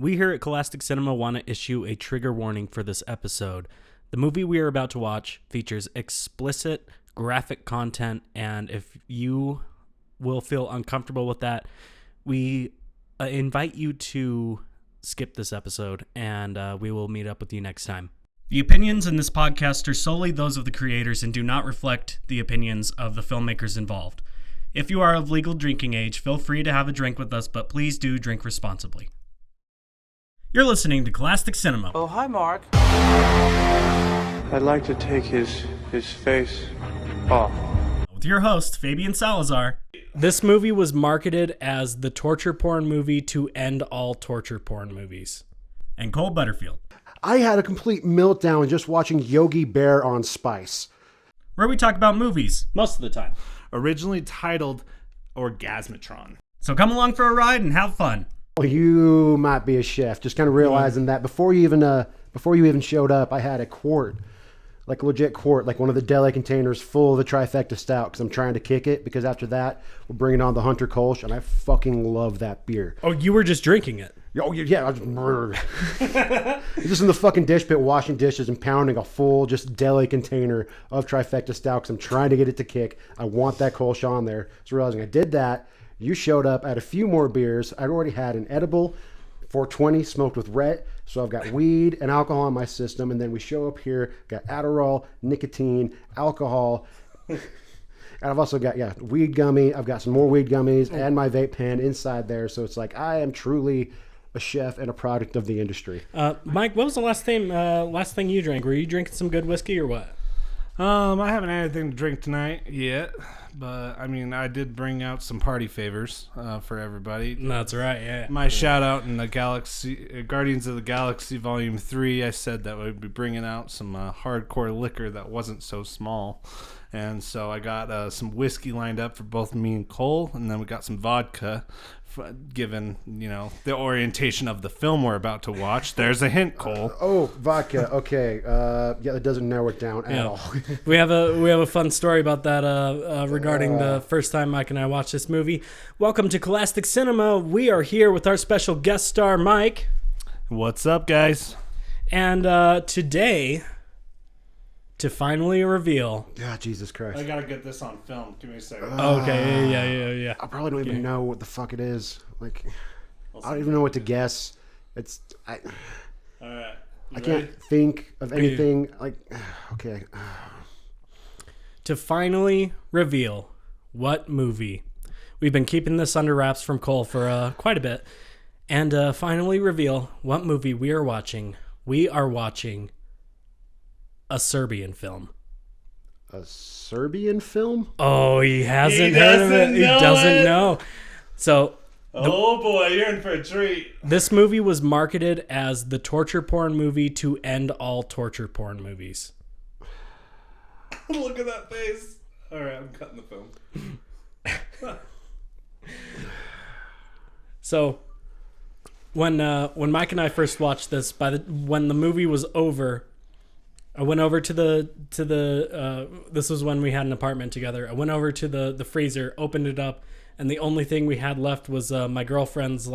We here at Cole-astic Cinema want to issue a trigger warning for this episode. The movie we are about to watch features explicit, graphic content, and if you will feel uncomfortable with that, we invite you to skip this episode, and we will meet up with you next time. The opinions in this podcast are solely those of the creators and do not reflect the opinions of the filmmakers involved. If you are of legal drinking age, feel free to have a drink with us, but please do drink responsibly. You're listening to Cole-astic Cinema. Oh, hi, Mark. I'd like to take his face off. With your host, Fabian Salazar. This movie was marketed as the torture porn movie to end all torture porn movies. And Cole Butterfield. I had a complete meltdown just watching Yogi Bear on Spice. Where we talk about movies, most of the time. Originally titled Orgasmatron. So come along for a ride and have fun. Well, you might be a chef. Just kind of realizing that before you even showed up, I had a quart, like a legit quart, like one of the deli containers full of the trifecta stout because I'm trying to kick it. Because after that, we're bringing on the Hunter Kolsch, and I fucking love that beer. Oh, you were just drinking it? Oh yeah, I was just in the fucking dish pit washing dishes and pounding a full just deli container of trifecta stout because I'm trying to get it to kick. I want that Kolsch on there. So realizing I did that. You showed up, I had a few more beers. I'd already had an edible, 420 smoked with Rhett. So I've got weed and alcohol in my system. And then we show up here, got Adderall, nicotine, alcohol. And I've also got, weed gummy. I've got some more weed gummies and my vape pen inside there. So it's like I am truly a chef and a product of the industry. Mike, what was the last thing you drank? Were you drinking some good whiskey or what? I haven't had anything to drink tonight yet, but I mean, I did bring out some party favors for everybody. That's right, yeah. My shout out in the Guardians of the Galaxy Volume 3, I said that we'd be bringing out some hardcore liquor that wasn't so small. And so I got some whiskey lined up for both me and Cole, and then we got some vodka. Given, the orientation of the film we're about to watch, there's a hint, Cole. Vodka. Okay. That doesn't narrow it down at all. we have a fun story about that regarding the first time Mike and I watched this movie. Welcome to Cole-astic Cinema. We are here with our special guest star, Mike. What's up, guys? And today, to finally reveal... Yeah, Jesus Christ. I gotta get this on film. Give me a second. Okay, yeah. I probably don't even know what the fuck it is. Like, I don't even know what to guess. All right. I can't think of anything. Like, okay. To finally reveal what movie. We've been keeping this under wraps from Cole for quite a bit. And finally reveal what movie we are watching. We are watching a Serbian film. A Serbian film? Oh, he hasn't heard of it. He doesn't know. So, oh boy, you're in for a treat. This movie was marketed as the torture porn movie to end all torture porn movies. Look at that face. All right, I'm cutting the film. So, when Mike and I first watched this, when the movie was over, I went over to the this was when we had an apartment together. I went over to the freezer, opened it up, and the only thing we had left was my girlfriend's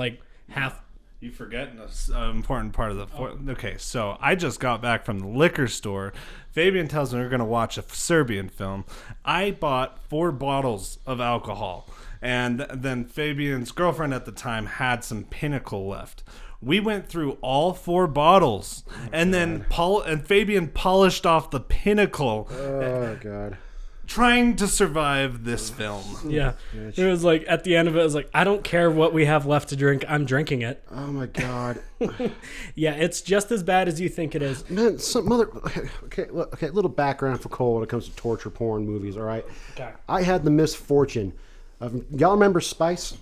half. You forgetting an important part of the... Okay, so I just got back from the liquor store. Fabian tells me we're going to watch a Serbian film. I bought 4 bottles of alcohol, and then Fabian's girlfriend at the time had some Pinnacle left. We went through all 4 bottles, and then Fabian polished off the Pinnacle. Oh, God. Trying to survive this film. Yeah. It was like, at the end of it, it was like, I don't care what we have left to drink. I'm drinking it. Oh, my God. Yeah, it's just as bad as you think it is. Man, Okay, little background for Cole when it comes to torture porn movies, all right? Okay. I had the misfortune of... Y'all remember Spice?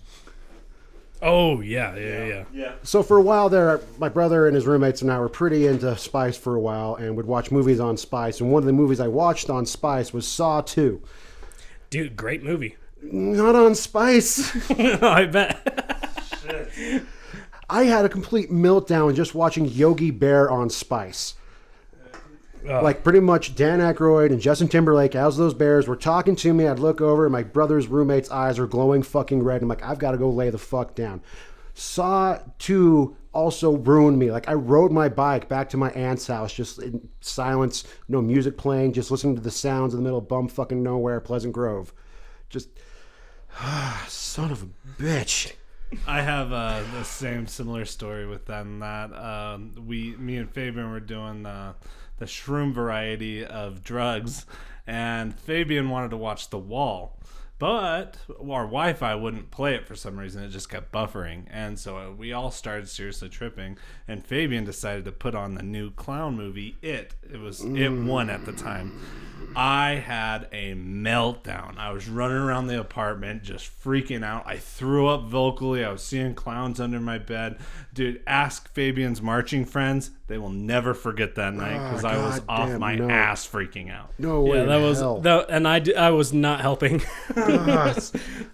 Oh, yeah. So for a while there, my brother and his roommates and I were pretty into Spice for a while and would watch movies on Spice. And one of the movies I watched on Spice was Saw 2. Dude, great movie. Not on Spice. I bet. Shit. I had a complete meltdown just watching Yogi Bear on Spice. Like pretty much Dan Aykroyd and Justin Timberlake as those bears were talking to me. I'd look over and my brother's roommate's eyes are glowing fucking red. I'm like, I've got to go lay the fuck down. Saw 2 also ruined me. Like, I rode my bike back to my aunt's house just in silence, no music playing, just listening to the sounds in the middle of bum fucking nowhere, Pleasant Grove. Just, son of a bitch. I have the same similar story with them. That me and Fabian were doing the shroom variety of drugs, and Fabian wanted to watch The Wall, but our Wi-Fi wouldn't play it for some reason. It just kept buffering, and so we all started seriously tripping. And Fabian decided to put on the new clown movie, It. It won at the time. I had a meltdown. I was running around the apartment just freaking out. I threw up vocally. I was seeing clowns under my bed. Dude, ask Fabian's marching friends. They will never forget that night because I was off my ass freaking out. No way. Yeah, that was and I was not helping.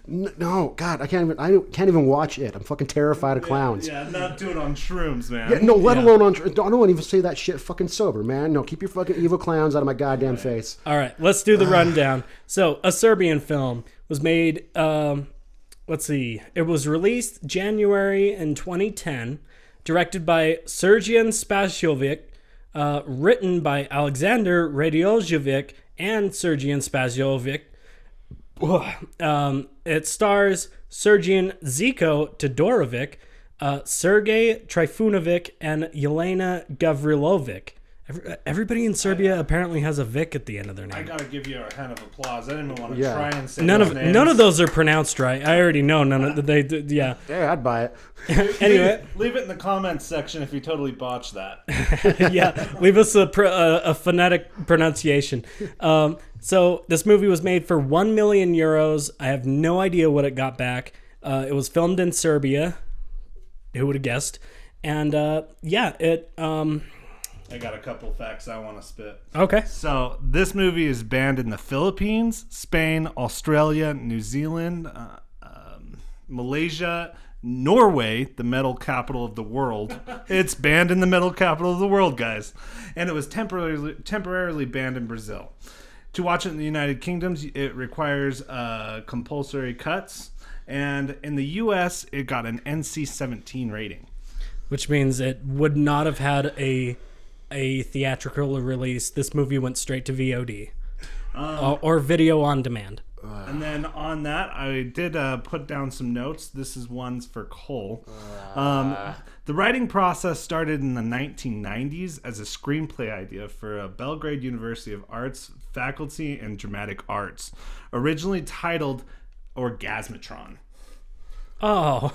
No, God, I can't even watch it. I'm fucking terrified of clowns. Yeah, not do it on shrooms, man. Yeah, no, let alone on. I don't even say that shit fucking sober, man. No, keep your fucking evil clowns out of my goddamn face. All right, let's do the rundown. So, a Serbian film was made. Let's see. It was released January in 2010, directed by Sergeant Spasjovic, written by Alexander Radiojevic and Sergeant Spasjovic. It stars Sergeant Ziko Todorovic, Sergei Trifunovic, and Yelena Gavrilovic. Everybody in Serbia apparently has a Vic at the end of their name. I gotta give you a hand of applause. I didn't even want to try and say none names. of those are pronounced right. I already know none of they. Yeah. Yeah, I'd buy it. Anyway, leave it in the comments section if you totally botched that. Yeah, leave us a phonetic pronunciation. So this movie was made for 1 million euros. I have no idea what it got back. It was filmed in Serbia. Who would have guessed? And it. I got a couple facts I want to spit. Okay. So this movie is banned in the Philippines, Spain, Australia, New Zealand, Malaysia, Norway, the metal capital of the world. It's banned in the metal capital of the world, guys. And it was temporarily banned in Brazil. To watch it in the United Kingdom, it requires compulsory cuts. And in the U.S., it got an NC-17 rating. Which means it would not have had a theatrical release. This movie went straight to VOD or video on demand. And then on that, I did put down some notes. This is ones for Cole. The writing process started in the 1990s as a screenplay idea for a Belgrade University of Arts Faculty and Dramatic Arts, originally titled Orgasmatron. Oh.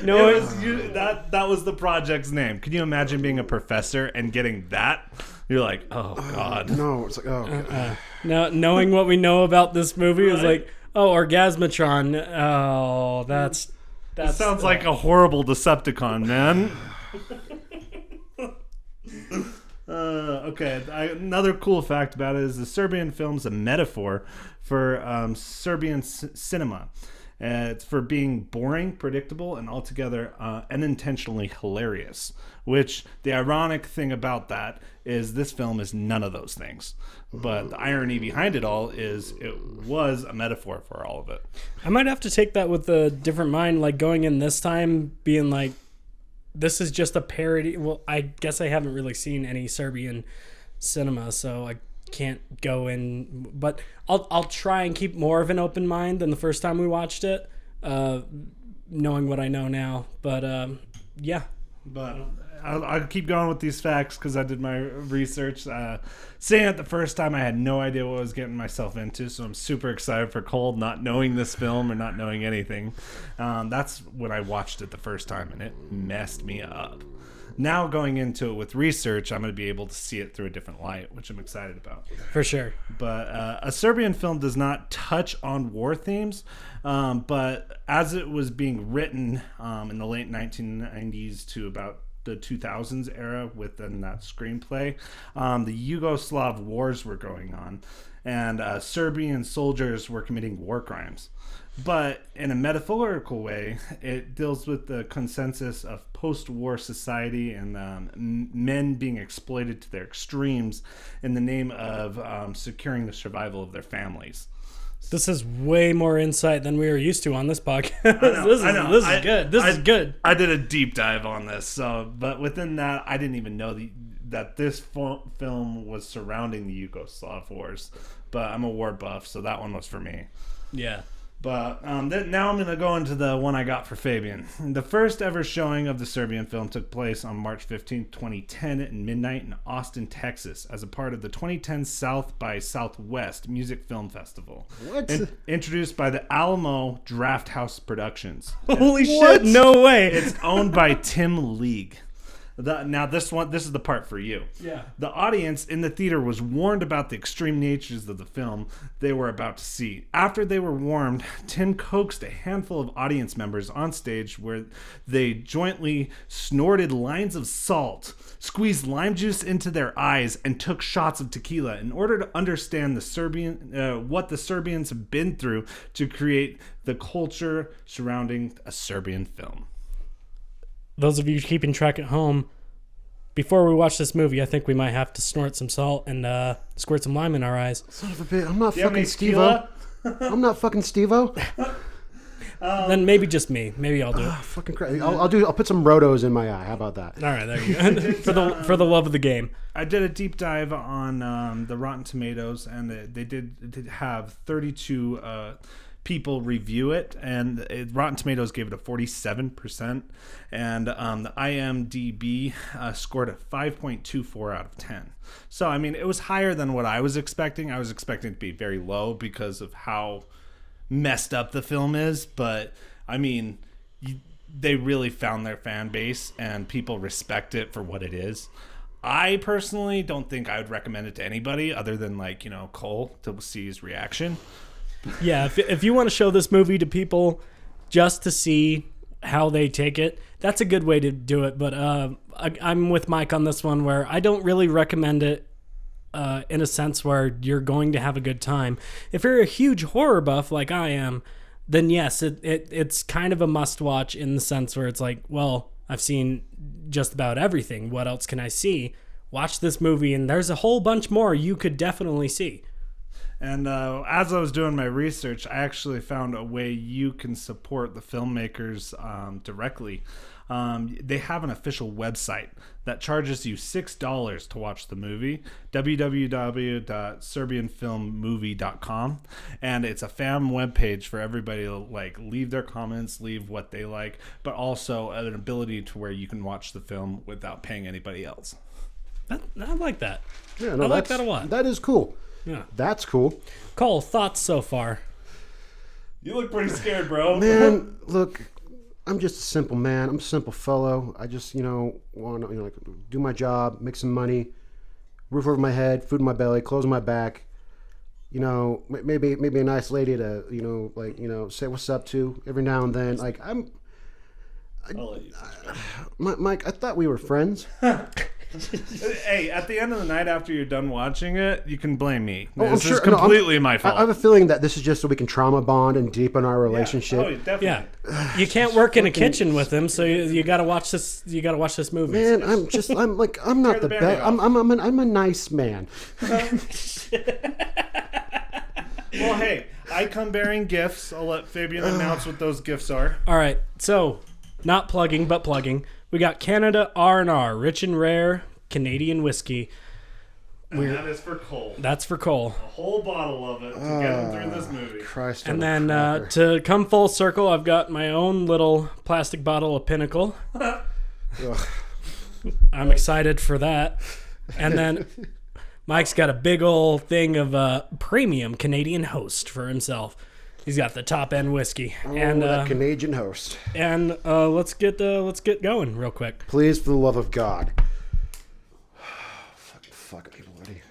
No, that was the project's name. Can you imagine being a professor and getting that? You're like, oh God. No, it's like, oh God. Now, knowing what we know about this movie is like, oh, Orgasmatron. Oh, that sounds like a horrible Decepticon, man. Okay, another cool fact about it is the Serbian film's a metaphor for Serbian cinema. It's for being boring, predictable, and altogether unintentionally hilarious. Which, the ironic thing about that is this film is none of those things. But the irony behind it all is it was a metaphor for all of it. I might have to take that with a different mind, like going in this time being like, this is just a parody. Well, I guess I haven't really seen any Serbian cinema, so I can't go in, but I'll try and keep more of an open mind than the first time we watched it, knowing what I know now. But yeah. But I'll keep going with these facts because I did my research. Seeing it the first time, I had no idea what I was getting myself into, so I'm super excited for Cole not knowing this film or not knowing anything. That's when I watched it the first time, and it messed me up. Now going into it with research, I'm going to be able to see it through a different light, which I'm excited about. For sure. But a Serbian film does not touch on war themes, but as it was being written in the late 1990s to about the 2000s era within that screenplay, the Yugoslav wars were going on, and Serbian soldiers were committing war crimes. But in a metaphorical way, it deals with the consensus of post-war society and men being exploited to their extremes in the name of securing the survival of their families. This is way more insight than we were used to on this podcast. This is good. This is good. I did a deep dive on this, but within that, I didn't even know that this film was surrounding the Yugoslav wars. But I'm a war buff, so that one was for me. Yeah. But now I'm going to go into the one I got for Fabian. The first ever showing of the Serbian film took place on March 15, 2010 at midnight in Austin, Texas, as a part of the 2010 South by Southwest Music Film Festival. What? Introduced by the Alamo Drafthouse Productions. Holy shit, no way. It's owned by Tim League. Now this is the part for you. Yeah. The audience in the theater was warned about the extreme natures of the film they were about to see. After they were warned, Tim coaxed a handful of audience members on stage where they jointly snorted lines of salt, squeezed lime juice into their eyes, and took shots of tequila in order to understand what the Serbians have been through to create the culture surrounding a Serbian film. Those of you keeping track at home, before we watch this movie, I think we might have to snort some salt and squirt some lime in our eyes. Son of a bitch. I'm not Do you have fucking any Steve-O. I'm not fucking Steve-O. Then maybe just me. Maybe I'll do it. Fucking crazy. I'll put some Rotos in my eye. How about that? All right, there you go. for the love of the game. I did a deep dive on the Rotten Tomatoes, and they did have 32 people review it, and Rotten Tomatoes gave it a 47%, and the IMDb scored a 5.24 out of 10. So, I mean, it was higher than what I was expecting. I was expecting it to be very low because of how messed up the film is, but, I mean, they really found their fan base, and people respect it for what it is. I personally don't think I would recommend it to anybody other than, like, Cole, to see his reaction. Yeah, if you want to show this movie to people just to see how they take it, that's a good way to do it. But I'm with Mike on this one, where I don't really recommend it in a sense where you're going to have a good time. If you're a huge horror buff like I am, then yes, it's kind of a must-watch in the sense where it's like, well, I've seen just about everything. What else can I see? Watch this movie, and there's a whole bunch more you could definitely see. And as I was doing my research, I actually found a way you can support the filmmakers directly. They have an official website that charges you $6 to watch the movie, www.serbianfilmmovie.com, and it's a fan webpage for everybody to leave their comments, leave what they like, but also an ability to where you can watch the film without paying anybody else. I like that. Yeah, no, I like that a lot. That is cool. Yeah, that's cool. Cole, thoughts so far? You look pretty scared, bro. Man, look, I'm just a simple man. I'm a simple fellow. I just, want to, do my job, make some money, roof over my head, food in my belly, clothes on my back. Maybe a nice lady to, say what's up to every now and then. Mike, I thought we were friends. Hey, at the end of the night after you're done watching it, you can blame me. I'm This sure- is completely my fault. I have a feeling that this is just so we can trauma bond and deepen our relationship. Oh, definitely. Yeah, you can't work in a kitchen with him, so you got to watch this. You got to watch this movie. Man, I'm not the best. I'm a nice man. Well, hey, I come bearing gifts. I'll let Fabian announce what those gifts are. All right, so not plugging, but plugging. We got Canada R&R, rich and rare Canadian whiskey. And that is for Cole. That's for Cole. A whole bottle of it to get him through this movie. Christ. And then to come full circle, I've got my own little plastic bottle of Pinnacle. I'm excited for that. And then Mike's got a big old thing of premium Canadian Host for himself. He's got the top end whiskey. That Canadian Host. And let's get going real quick. Please, for the love of God. Fuck people, buddy.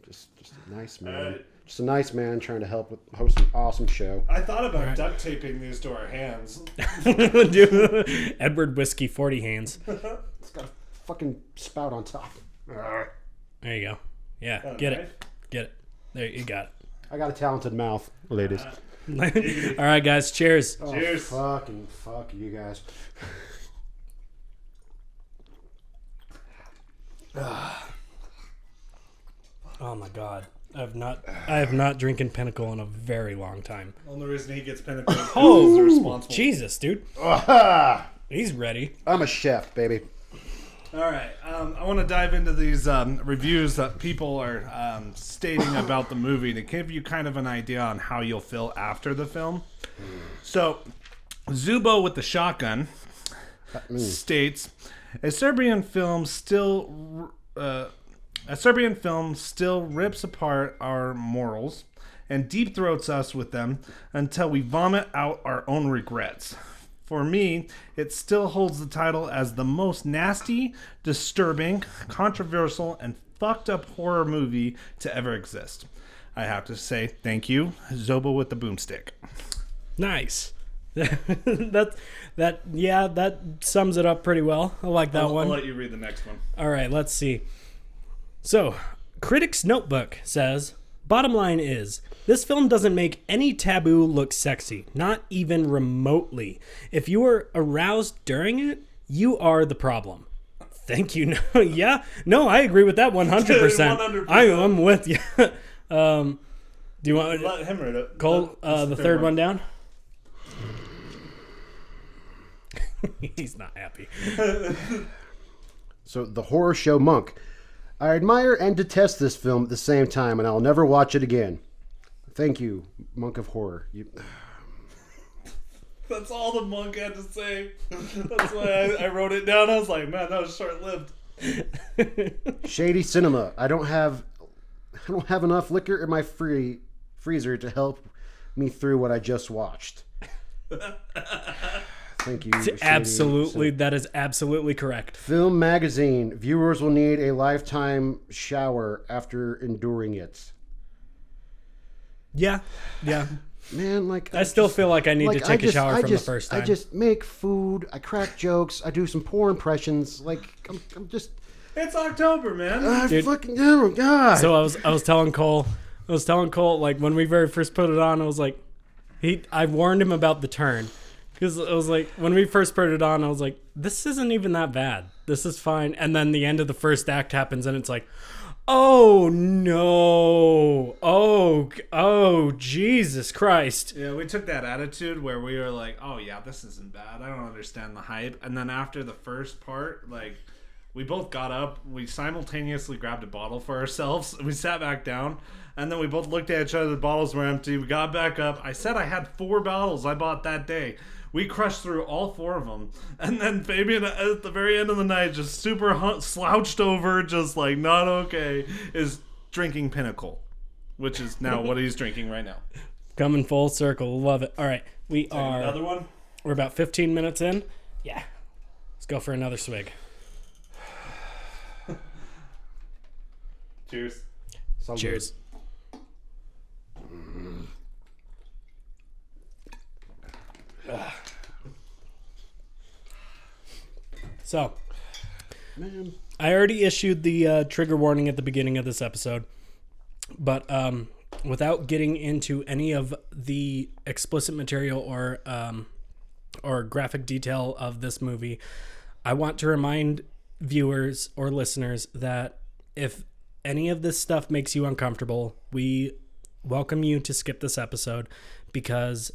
Just a nice man. Just a nice man trying to help host an awesome show. I thought about duct taping these to our hands. Edward Whiskey 40 hands. It's got a fucking spout on top. There you go. Yeah, get it. Get it. There, you got it. I got a talented mouth, ladies. All right, guys. Cheers. Cheers. Fucking fuck you guys. Oh my God. I have not drinking Pinnacle in a very long time. Only reason he gets Pinnacle is Oh, he's responsible. Jesus, dude. Aha! He's ready. I'm a chef, baby. All right, I want to dive into these reviews that people are stating about the movie to give you kind of an idea on how you'll feel after the film. So, Zubo with the shotgun states, a Serbian film still rips apart our morals and deep throats us with them until we vomit out our own regrets. For me, it still holds the title as the most nasty, disturbing, controversial, and fucked up horror movie to ever exist. I have to say thank you, Zobo with the boomstick. Nice. that sums it up pretty well. I like that one. I'll let you read the next one. All right, let's see. So, Critic's Notebook says, bottom line is, this film doesn't make any taboo look sexy, not even remotely. If you are aroused during it, you are the problem. Thank you. Yeah, no, I agree with that 100%. 100%. I'm with you. Do you want Let him read it. Cole, the third one down? He's not happy. So, the horror show Monk. I admire and detest this film at the same time, and I'll never watch it again. Thank you, Monk of Horror. That's all the monk had to say. That's why I wrote it down. I was like, man, that was short-lived. Shady Cinema. I don't have enough liquor in my freezer to help me through what I just watched. Thank you. Absolutely, that is absolutely correct. Film Magazine. Viewers will need a lifetime shower after enduring it. Yeah. Man, like I still feel like I need to take a shower from the first time. I just make food. I crack jokes. I do some poor impressions. Like I'm just. It's October, man. Dude. Fucking oh my god. So I was telling Cole, like when we very first put it on, I was like, I warned him about the turn. Because I was like, when we first put it on, I was like, this isn't even that bad. This is fine. And then the end of the first act happens, and it's like, oh no. Oh, Jesus Christ. Yeah, we took that attitude where we were like, oh yeah, this isn't bad. I don't understand the hype. And then after the first part, like, we both got up. We simultaneously grabbed a bottle for ourselves. We sat back down. And then we both looked at each other. The bottles were empty. We got back up. I said I had 4 bottles I bought that day. We crushed through all 4 of them. And then Fabian, at the very end of the night, just super slouched over, just like not okay, is drinking Pinnacle, which is now what he's drinking right now. Coming full circle. Love it. All right. Another one? We're about 15 minutes in. Yeah. Let's go for another swig. Cheers. Cheers. So, Man. I already issued the trigger warning at the beginning of this episode, but without getting into any of the explicit material or graphic detail of this movie, I want to remind viewers or listeners that if any of this stuff makes you uncomfortable, we welcome you to skip this episode, because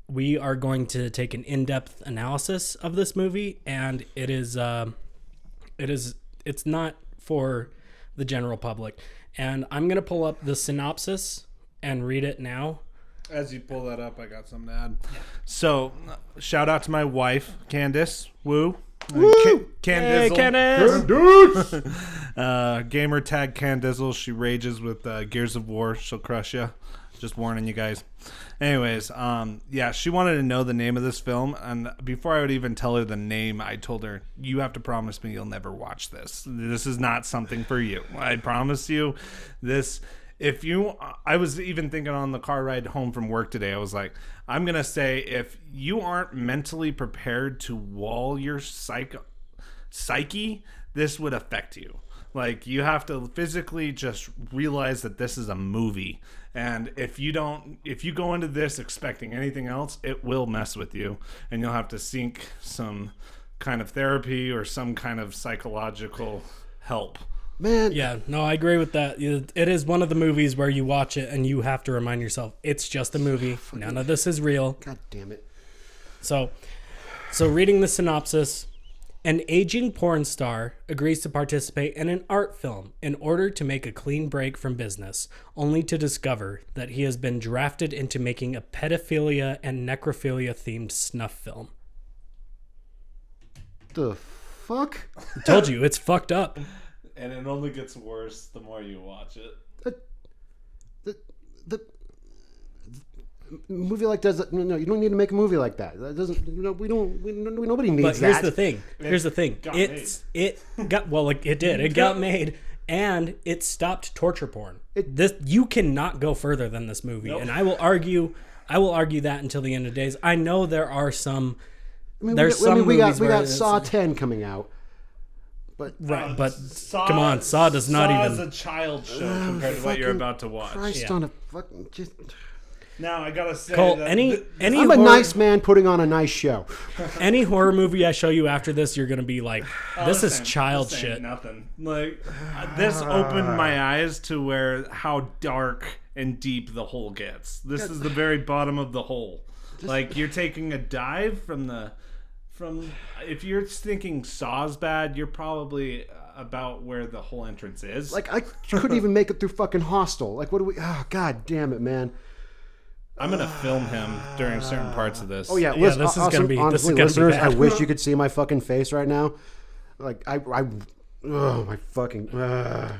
we are going to take an in-depth analysis of this movie, and it's not for the general public. And I'm going to pull up the synopsis and read it now. As you pull that up, I got something to add. So, shout out to my wife, Candace. Woo. Woo! Hey, Candizzle. Candace! Gamer tag Candizzle. She rages with Gears of War. She'll crush you. Just warning you guys. Anyways, yeah, she wanted to know the name of this film, and before I would even tell her the name, I told her, you have to promise me you'll never watch this. This is not something for you. I promise you this. I was even thinking on the car ride home from work today, I was like, I'm going to say, if you aren't mentally prepared to wall your psyche, this would affect you. Like, you have to physically just realize that this is a movie. And if you go into this expecting anything else, it will mess with you. And you'll have to seek some kind of therapy or some kind of psychological help. Man. Yeah, no, I agree with that. It is one of the movies where you watch it and you have to remind yourself, it's just a movie. None of this is real. God damn it. So reading the synopsis, an aging porn star agrees to participate in an art film in order to make a clean break from business, only to discover that he has been drafted into making a pedophilia and necrophilia themed snuff film. The fuck? I told you, it's fucked up. And it only gets worse the more you watch it. The movie like does no, you don't need to make a movie like that. That doesn't, nobody needs But that. here's the thing. It got made, and it stopped torture porn. You cannot go further than this movie, Nope. and I will argue that until the end of days. I know there are some. we movies where got it's- Saw 10 coming out. Right, but Saw, come on, Saw does not Saw even. is a child show compared to what you're about to watch. Christ Yeah. on a fucking just. Now I gotta say, Cole, that any I'm a horror, nice man putting on a nice show. any horror movie I show you after this, you're gonna be like, this is ain't- child this ain't shit. Nothing. Like this opened my eyes to where how dark and deep the hole gets. This is the very bottom of the hole. Like you're taking a dive from if you're thinking Saw's bad, you're probably about where the whole entrance is. Like I couldn't even make it through fucking Hostel. Like what do we? Oh god damn it, man. I'm gonna film him during certain parts of this. Oh yeah, Yeah, this is gonna be- this is honestly, gonna be listeners, I bad. wish you could see my fucking face right now. Like oh my fucking.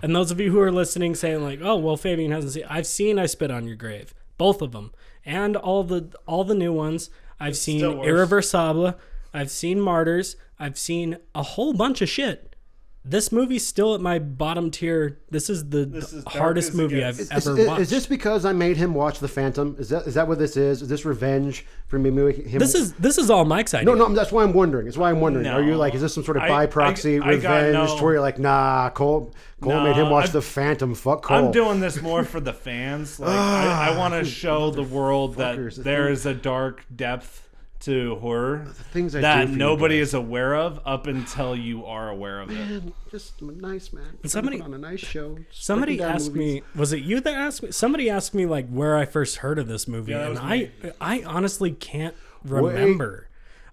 And those of you who are listening, saying like, "Oh, well, Fabian hasn't seen." I Spit on Your Grave, both of them, and all the new ones. I've seen still worse. Irreversible. I've seen Martyrs. I've seen a whole bunch of shit. This movie's still at my bottom tier. This is the is dark hardest as it movie gets. I've ever watched. Is this because I made him watch The Phantom? Is that what this is? Is this revenge for me making him? This is all Mike's idea. No. That's why I'm wondering. It's why I'm wondering. No. Are you like? Is this some sort of I- by proxy I got revenge? no- To where you're like, nah, Cole No, made him watch I've- The Phantom. Fuck Cole. I'm doing this more for the fans. Like I want to show the world that Motherfuckers, the there thing- is a dark depth to horror things I that do for you nobody guys. is aware of up until you are aware of it. Man, just I'm a nice man. Somebody- Put on a nice show. Just Somebody breaking down asked movies. me, was it you that asked me? Somebody asked me like where I first heard of this movie, Yeah, that and was me. I honestly can't remember.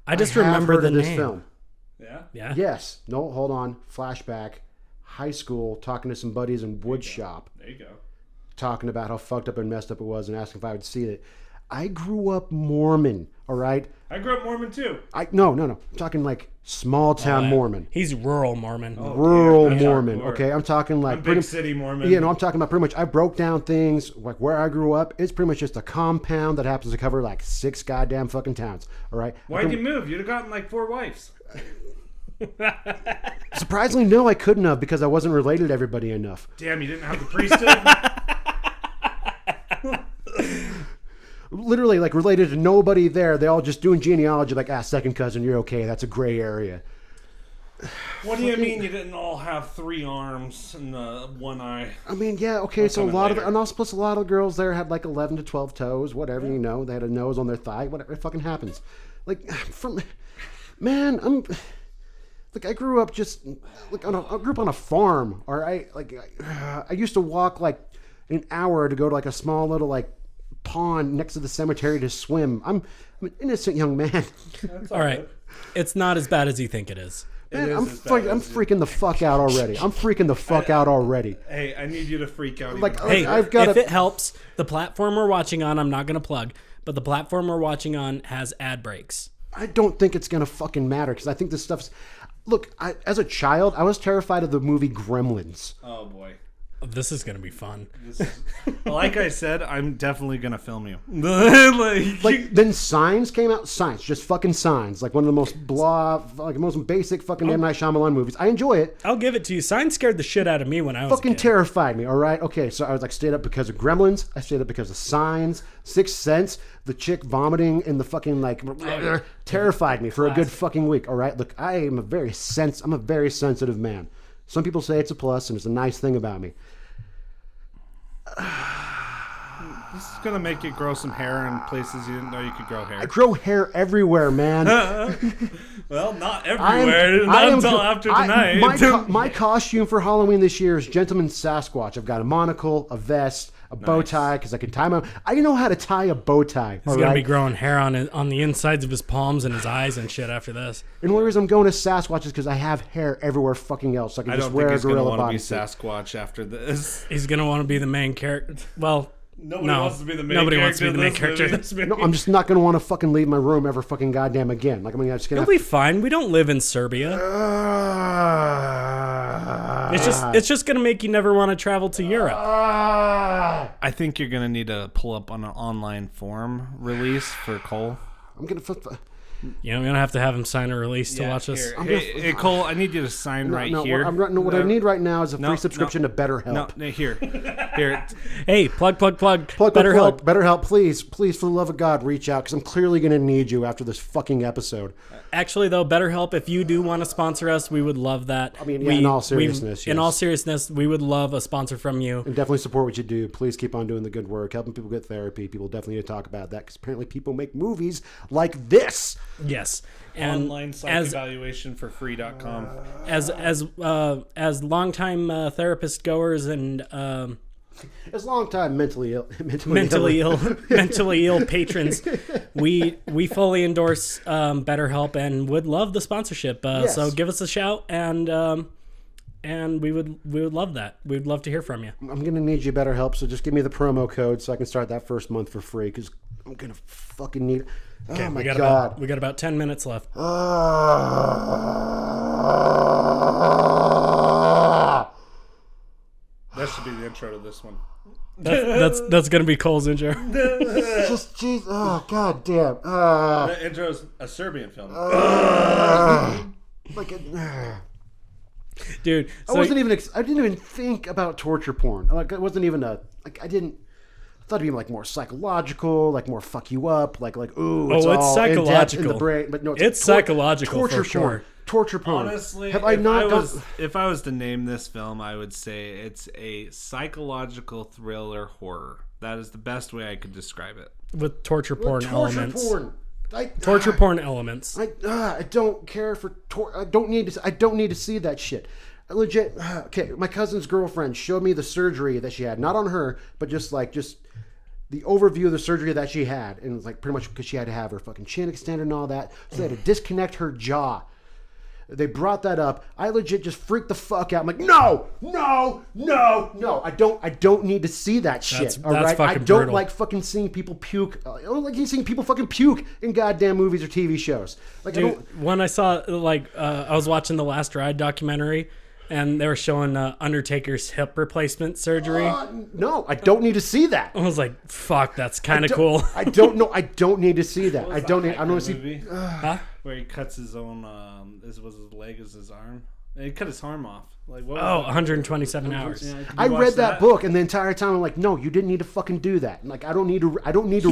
I just I have remember heard the of this name. film. Yeah. Yeah. Yes. No, hold on. Flashback. High school, talking to some buddies in wood shop, There you go. talking about how fucked up and messed up it was, and asking if I would see it. I grew up Mormon. All right. I grew up Mormon too. No. I'm talking like small town Mormon, He's rural Mormon. rural that's Mormon. hardcore. Okay, I'm talking like Big city Mormon. Yeah, no, I'm talking about pretty much. I broke down things like where I grew up. It's pretty much just a compound that happens to cover like 6 goddamn fucking towns. All right. Why'd you move? You'd have gotten like 4 wives. Surprisingly, no, I couldn't have because I wasn't related to everybody enough. Damn, you didn't have the priesthood. Literally, like related to nobody there. They all just doing genealogy. Like, second cousin, you're okay. That's a gray area. What do you mean you didn't all have 3 arms and 1 eye? I mean, yeah, okay. So a coming lot of, later. and also plus a lot of the girls there had like 11 to 12 toes, whatever, you know. They had a nose on their thigh, whatever. It fucking happens. Like, man, I grew up just like I grew up on a farm. All right, like I used to walk like an hour to go to like a small little like pond next to the cemetery to swim. I'm an innocent young man. All right. It's not as bad as you think it is. Man, is I'm as bad as freaking the fuck out already. I'm freaking the fuck out already. Hey, I need you to freak out. Like, even Hey, more. I've got if a- it helps, the platform we're watching on, I'm not going to plug, but the platform we're watching on has ad breaks. I don't think it's gonna fucking matter because I think this stuff's. Look, as a child, I was terrified of the movie Gremlins. Oh boy. This is going to be fun. Like I said, I'm definitely gonna film you. Like then Signs came out. Signs, just fucking Signs, like one of the most most basic fucking M Night Shyamalan movies. I enjoy it. I'll give it to you. Signs scared the shit out of me when I was Fucking a kid. terrified me. All right, okay. So I was like stayed up because of Gremlins. I stayed up because of Signs. Sixth Sense. The chick vomiting in the fucking like terrified me for a good fucking week. All right. Look, I'm a very sensitive man. Some people say it's a plus and it's a nice thing about me. This is gonna make you grow some hair in places you didn't know you could grow hair. I grow hair everywhere, man. Well, not everywhere. Not until after tonight. My costume for Halloween this year is Gentleman Sasquatch. I've got a monocle, a vest, a bow tie, because I can tie my... I know how to tie a bow tie. He's going to be growing hair on the insides of his palms and his eyes and shit after this. And one reason I'm going to Sasquatch is because I have hair everywhere fucking else. So I can just wear a gorilla body. I don't think he's going to want to be Sasquatch after this. He's going to want to be the main character. Well... Nobody wants to be the main character in this movie. No, I'm just not going to want to fucking leave my room ever fucking goddamn again. Like, I mean, I'm just gonna... You'll be fine. We don't live in Serbia. It's just going to make you never want to travel to Europe. I think you're going to need to pull up on an online form release for Cole. I'm going to... You're going to have him sign a release to watch this. Hey, Cole, I need you to sign here. What I need right now is a free subscription to BetterHelp. No, here. Hey, plug. BetterHelp. BetterHelp, please, for the love of God, reach out, because I'm clearly going to need you after this fucking episode. Actually, though, BetterHelp, if you do want to sponsor us, we would love that. I mean, in all seriousness, yes. In all seriousness, we would love a sponsor from you. And definitely support what you do. Please keep on doing the good work, helping people get therapy. People definitely need to talk about that, because apparently people make movies like this. Yes. And online psych evaluation for free.com. As longtime therapist goers and as longtime mentally ill patrons, we fully endorse BetterHelp and would love the sponsorship. Yes. So give us a shout, and we would love that. We'd love to hear from you. I'm gonna need you BetterHelp, so just give me the promo code so I can start that first month for free, because I'm gonna fucking need. Okay, oh my God. We got about 10 minutes left. That should be the intro to this one. That's gonna be Cole's intro. Just jeez, oh god damn. The intro is a Serbian film. Dude, so I didn't even think about torture porn. Like, it wasn't even I thought it'd be like more psychological, like more fuck you up, like ooh, it's all psychological in the brain, but no, it's psychological torture for porn. sure. Torture porn. Honestly, if I was to name this film, I would say it's a psychological thriller horror. That is the best way I could describe it. With torture porn elements. Torture porn elements. I don't care for I don't need to see that shit. Legit. Okay, my cousin's girlfriend showed me the surgery that she had, not on her, but just the overview of the surgery that she had, and it was like pretty much because she had to have her fucking chin extended and all that, so they had to disconnect her jaw. They brought that up. I legit just freaked the fuck out. I'm like, no, I don't need to see that shit. All right, I don't brutal. like fucking seeing people puke. I don't like seeing people fucking puke in goddamn movies or TV shows. Like, dude, when I saw I was watching the Last Ride documentary, and they were showing Undertaker's hip replacement surgery. No, I don't need to see that. I was like, fuck, that's kind of cool. I don't know. I don't need to see that. I don't want to see. Where he cuts his own. Was his leg as his arm? And he cut his arm off. Like, what? 127 hours. Yeah, I read that book, and the entire time I'm like, no, you didn't need to fucking do that. Like, I don't need to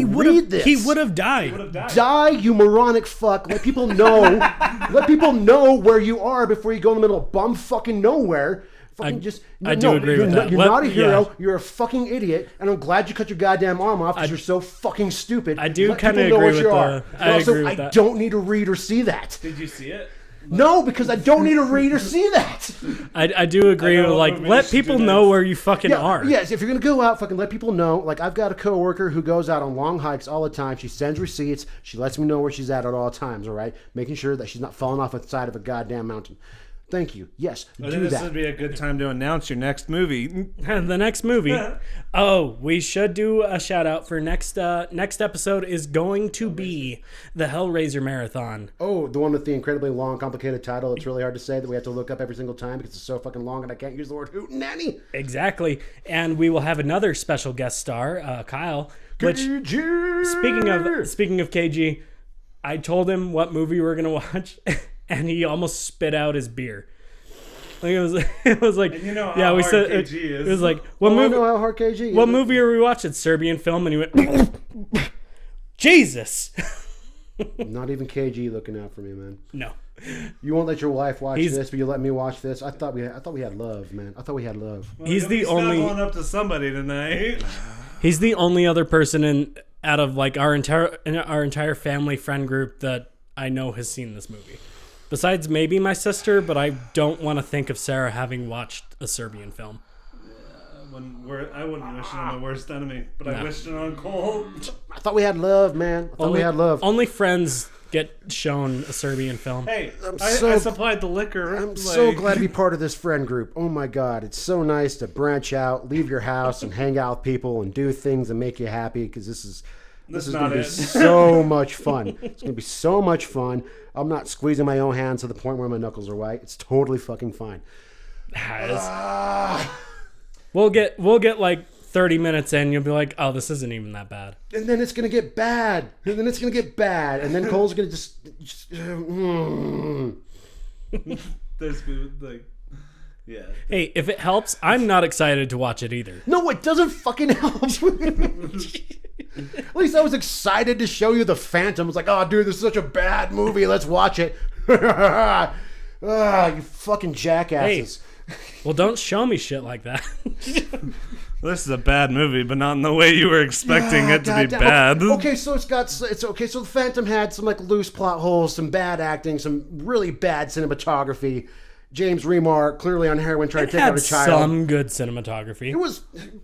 read this. He would have died. Die, you moronic fuck. Let people know. Let people know where you are before you go in the middle of bum fucking nowhere. Fucking I do agree with that. You're not a hero. Yeah. You're a fucking idiot, and I'm glad you cut your goddamn arm off because you're so fucking stupid. I do kind of agree with that. I don't need to read or see that. Did you see it? No, because I don't need to read or see that. I do agree with, like, let people know where you fucking are. Yes, if you're going to go out, fucking let people know. Like, I've got a coworker who goes out on long hikes all the time. She sends receipts. She lets me know where she's at all times, all right? Making sure that she's not falling off the side of a goddamn mountain. Thank you. Yes, I think this would be a good time to announce your next movie. The next movie. Oh, we should do a shout out for next episode is going to be the Hellraiser Marathon. Oh, the one with the incredibly long, complicated title. It's really hard to say that we have to look up every single time because it's so fucking long and I can't use the word hootenanny. Exactly. And we will have another special guest star, Kyle. KG! Speaking of KG, I told him what movie we were going to watch. And he almost spit out his beer. Like it was like, and you know how yeah, we hard said KG is. It was like, what movie? I know how hard KG is. What movie are we watching? Serbian Film, and he went, Jesus. Not even KG looking out for me, man. No. You won't let your wife watch this, but you let me watch this. I thought we had love, man. I thought we had love. Well, He's the only going up to somebody tonight. He's the only other person out of like our entire family friend group that I know has seen this movie. Besides maybe my sister, but I don't want to think of Sarah having watched a Serbian film. I wouldn't wish it on my worst enemy, but I wished it on Cole. I thought we had love, man. I thought we had love. Only friends get shown a Serbian film. Hey, I supplied the liquor. I'm so glad to be part of this friend group. Oh my God, it's so nice to branch out, leave your house, and hang out with people and do things that make you happy. Because this is going to be so much fun. It's going to be so much fun. I'm not squeezing my own hands to the point where my knuckles are white. It's totally fucking fine. We'll get like 30 minutes in, you'll be like, oh, this isn't even that bad. And then it's going to get bad. And then it's going to get bad. And then Cole's going to just There's like, yeah. Hey, if it helps, I'm not excited to watch it either. No, it doesn't fucking help. At least I was excited to show you The Phantom. I was like, oh, dude, this is such a bad movie. Let's watch it. You fucking jackasses. Hey, well, don't show me shit like that. This is a bad movie, but not in the way you were expecting it to be bad. Okay, so it's okay. So The Phantom had some like loose plot holes, some bad acting, some really bad cinematography. James Remar clearly on heroin trying to take out a child. Some good cinematography.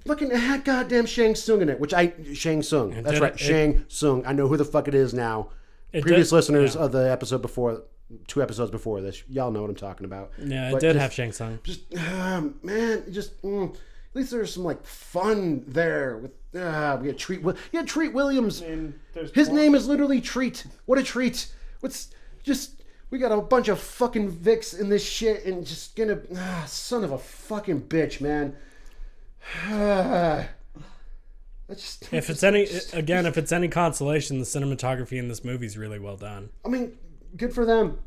It had goddamn Shang Tsung in it, Shang Tsung. That's right, Shang Tsung. I know who the fuck it is now. Previous listeners of the episode before, 2 episodes before this, y'all know what I'm talking about. Yeah, it did have Shang Tsung. At least there's some like fun there. With we had Treat Williams. His name is literally Treat. What a treat! We got a bunch of fucking Vicks in this shit and just gonna son of a fucking bitch, man. If it's any consolation, the cinematography in this movie is really well done. I mean, good for them.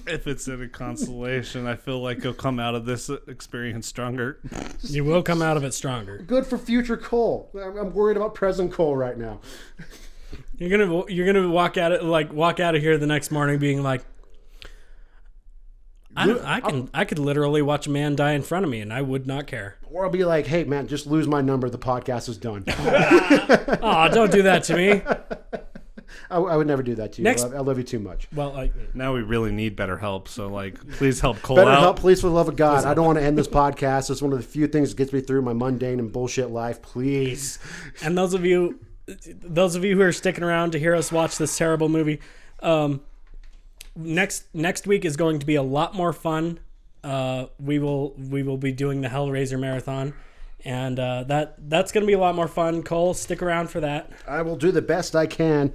If it's any consolation, I feel like you'll come out of this experience stronger. You will come out of it stronger. Good for future Cole. I'm worried about present Cole right now. You're gonna walk out of here the next morning being like, I could literally watch a man die in front of me and I would not care. Or I'll be like, hey man, just lose my number. The podcast is done. Oh, don't do that to me. I would never do that to you. I love you too much. Well, now we really need better help. So please help Cole out. Better help, please, for the love of God. I don't want to end this podcast. It's one of the few things that gets me through my mundane and bullshit life. Please. And those of you who are sticking around to hear us watch this terrible movie, next week is going to be a lot more fun. We will be doing the Hellraiser marathon, and that's going to be a lot more fun. Cole, stick around for that. I will do the best I can.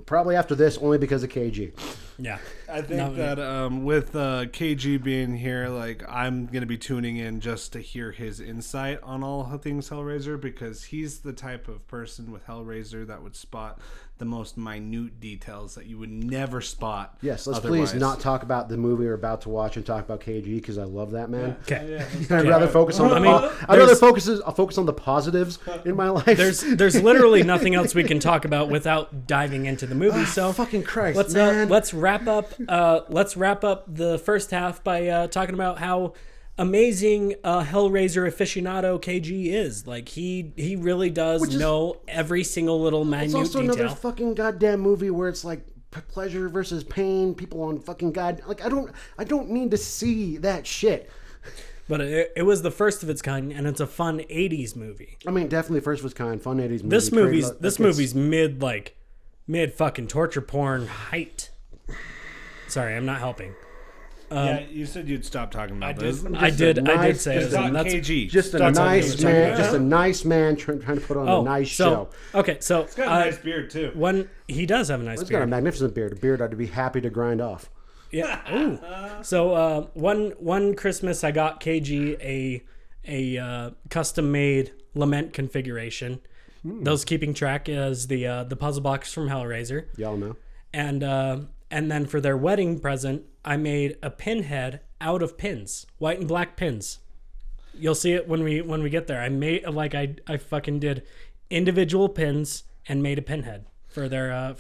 Probably after this, only because of KG. Yeah, I think that with KG being here, I'm gonna be tuning in just to hear his insight on all things Hellraiser, because he's the type of person with Hellraiser that would spot the most minute details that you would never spot. Yes, let's please not talk about the movie we're about to watch and talk about KG, because I love that man. Okay, I'd rather focus on I'll focus on the positives in my life. There's literally nothing else we can talk about without diving into the movie. So fucking Christ, let's wrap up the first half by talking about how amazing Hellraiser aficionado KG is. Like he really does know every single little minute detail. It's also another fucking goddamn movie where it's like pleasure versus pain. People on fucking God. Like I don't need to see that shit. But it was the first of its kind, and it's a fun '80s movie. I mean, definitely first of its kind, fun '80s movie. This movie's mid fucking torture porn height. Sorry, I'm not helping. Yeah, you said you'd stop talking about this. I did say it. That's KG. Just a nice man trying to put on a nice show. Okay, so he's got a nice beard too. When he does have a nice beard. He's got a magnificent beard. A beard I'd be happy to grind off. Yeah. Ooh. So one Christmas I got KG a custom made lament configuration. Those keeping track as the puzzle box from Hellraiser. Y'all know. And then for their wedding present, I made a pinhead out of pins, white and black pins. You'll see it when we get there. I made I fucking did individual pins and made a pinhead. for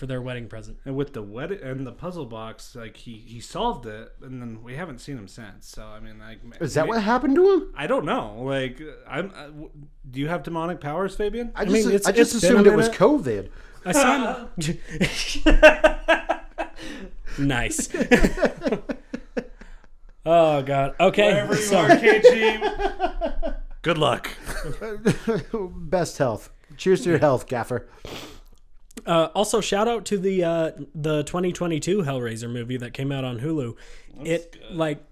their wedding present. And with the wedding and the puzzle box, like he solved it, and then we haven't seen him since. So I mean, like, Is that what happened to him? I don't know. Like, do you have demonic powers, Fabian? I mean, just it's been assumed a it was minute. COVID. I saw Nice. Oh God. Okay. Wherever you so- are, KG. Good luck. Best health. Cheers to your health, Gaffer. Also, shout out to the 2022 Hellraiser movie that came out on Hulu. Like,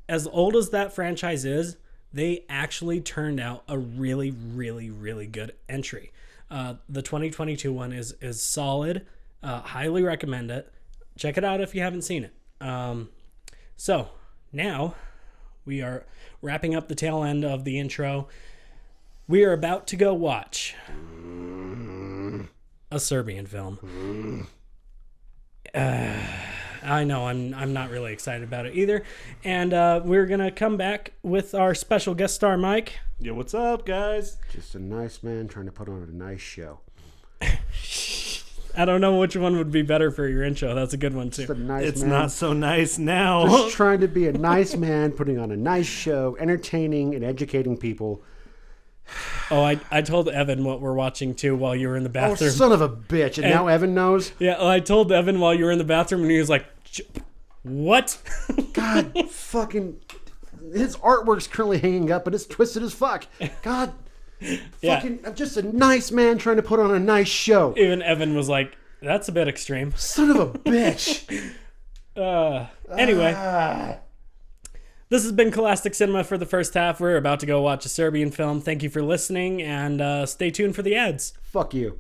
as old as that franchise is, they actually turned out a really, really, really good entry. The 2022 one is solid. Highly recommend it. Check it out if you haven't seen it. So now we are wrapping up the tail end of the intro. We are about to go watch a Serbian film. I know I'm not really excited about it either. And we're going to come back with our special guest star, Mike. Yo, what's up, guys? Just a nice man trying to put on a nice show. I don't know which one would be better for your intro. That's a good one, Just a too. nice It's man. not so nice now. Just trying to be a nice man, putting on a nice show, entertaining and educating people. Oh, I told Evan what we're watching, too, while you were in the Oh, bathroom. son of a bitch. And now Evan knows? Yeah, I told Evan while you were in the bathroom, and he was like, what? God, fucking... His artwork's currently hanging up, but it's twisted as fuck. God, Yeah. fucking... I'm just a nice man trying to put on a nice show. Even Evan was like, that's a bit extreme. Son of a bitch. Anyway, Ah. this has been Cole-astic Cinema for the first half. We're about to go watch a Serbian film. Thank you for listening, and stay tuned for the ads. Fuck you.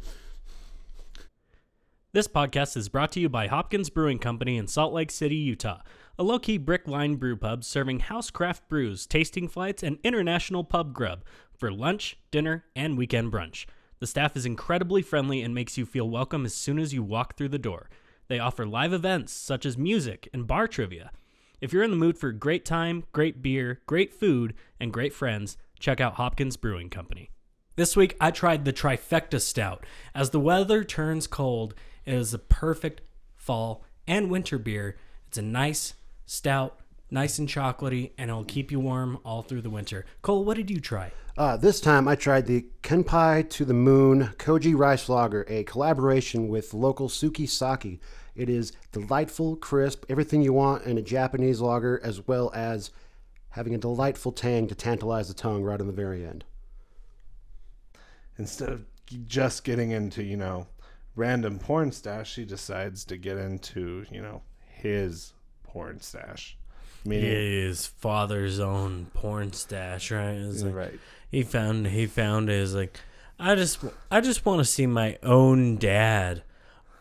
This podcast is brought to you by Hopkins Brewing Company in Salt Lake City, Utah, a low-key brick-lined brew pub serving house craft brews, tasting flights, and international pub grub for lunch, dinner, and weekend brunch. The staff is incredibly friendly and makes you feel welcome as soon as you walk through the door. They offer live events such as music and bar trivia. If you're in the mood for great time, great beer, great food, and great friends, check out Hopkins Brewing Company. This week, I tried the Trifecta Stout. As the weather turns cold, it is a perfect fall and winter beer. It's a nice stout, nice and chocolatey, and it'll keep you warm all through the winter. Cole, what did you try? This time I tried the Kenpai to the Moon Koji Rice Lager, a collaboration with local Suki Sake. It is delightful, crisp, everything you want in a Japanese lager, as well as having a delightful tang to tantalize the tongue right on the very end. Instead of just getting into, random porn stash, he decides to get into, his porn stash. Meaning, His father's own porn stash, right? It's like, right. He found his like, I just want to see my own dad.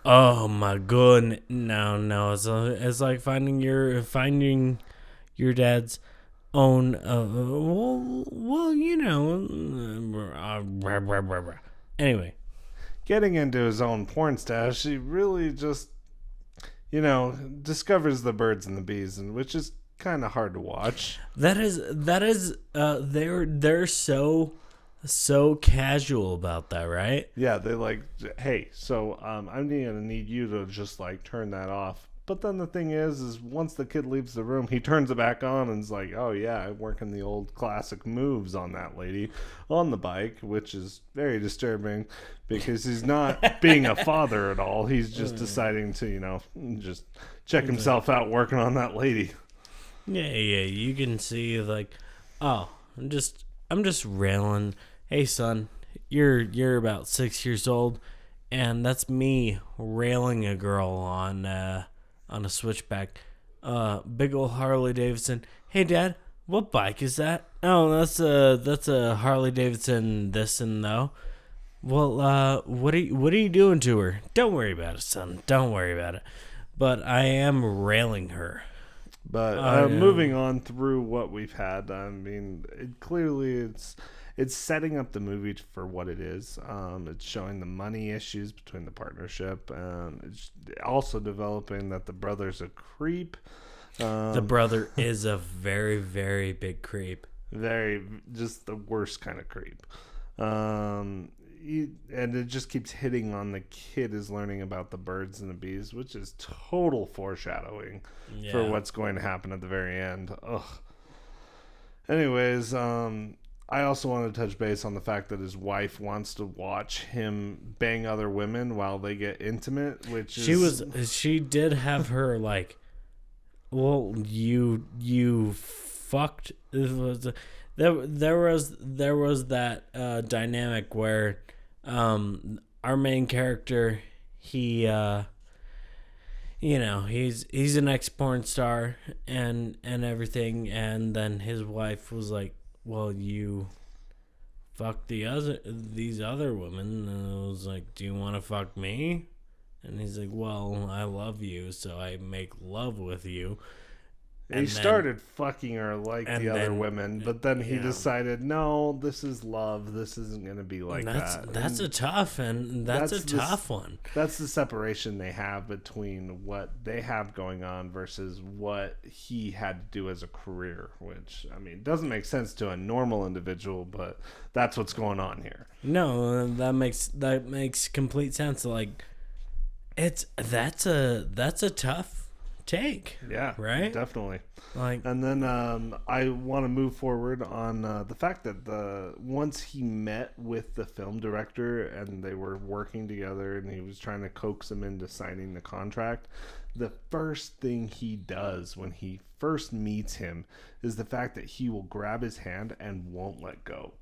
Oh my goodness, no, it's like finding your dad's own. Anyway, Getting into his own porn stash, he really just, discovers the birds and the bees, and which is kind of hard to watch. that is they're so casual about that, right? Yeah, they like, hey, so I'm gonna need you to just like turn that off. But then the thing is once the kid leaves the room, he turns it back on and is like, oh yeah, I'm working the old classic moves on that lady on the bike, which is very disturbing because he's not being a father at all. He's just deciding to, just check himself out working on that lady. Yeah, you can see like, oh, I'm just railing. Hey son, you're about 6 years old, and that's me railing a girl on a switchback. Big old Harley Davidson. Hey dad, what bike is that? Oh, that's a Harley Davidson this and though. Well, what are you doing to her? Don't worry about it, son. Don't worry about it. But I am railing her. But moving on through what we've had, I mean, it's setting up the movie for what it is. It's showing the money issues between the partnership, and it's also developing that the brother's a creep. The brother is a very, very big creep. Just the worst kind of creep. and it just keeps hitting on the kid is learning about the birds and the bees, which is total foreshadowing for what's going to happen at the very end. Ugh. Anyways, I also want to touch base on the fact that his wife wants to watch him bang other women while they get intimate, which she did have her like, well, you fucked. There was that dynamic where our main character, he's an ex-porn star and everything, and then his wife was like, well, you fucked these other women, and I was like, do you want to fuck me? And he's like, well, I love you, so I make love with you. He started fucking her like the other women, but then he decided, no, this is love. This isn't going to be like that. That's a tough one. That's the separation they have between what they have going on versus what he had to do as a career, which, I mean, doesn't make sense to a normal individual, but that's what's going on here. No, that makes complete sense. Like, that's a tough take. Yeah, right, definitely. Like, and then I want to move forward on the fact that once he met with the film director and they were working together and he was trying to coax him into signing the contract, the first thing he does when he first meets him is the fact that he will grab his hand and won't let go.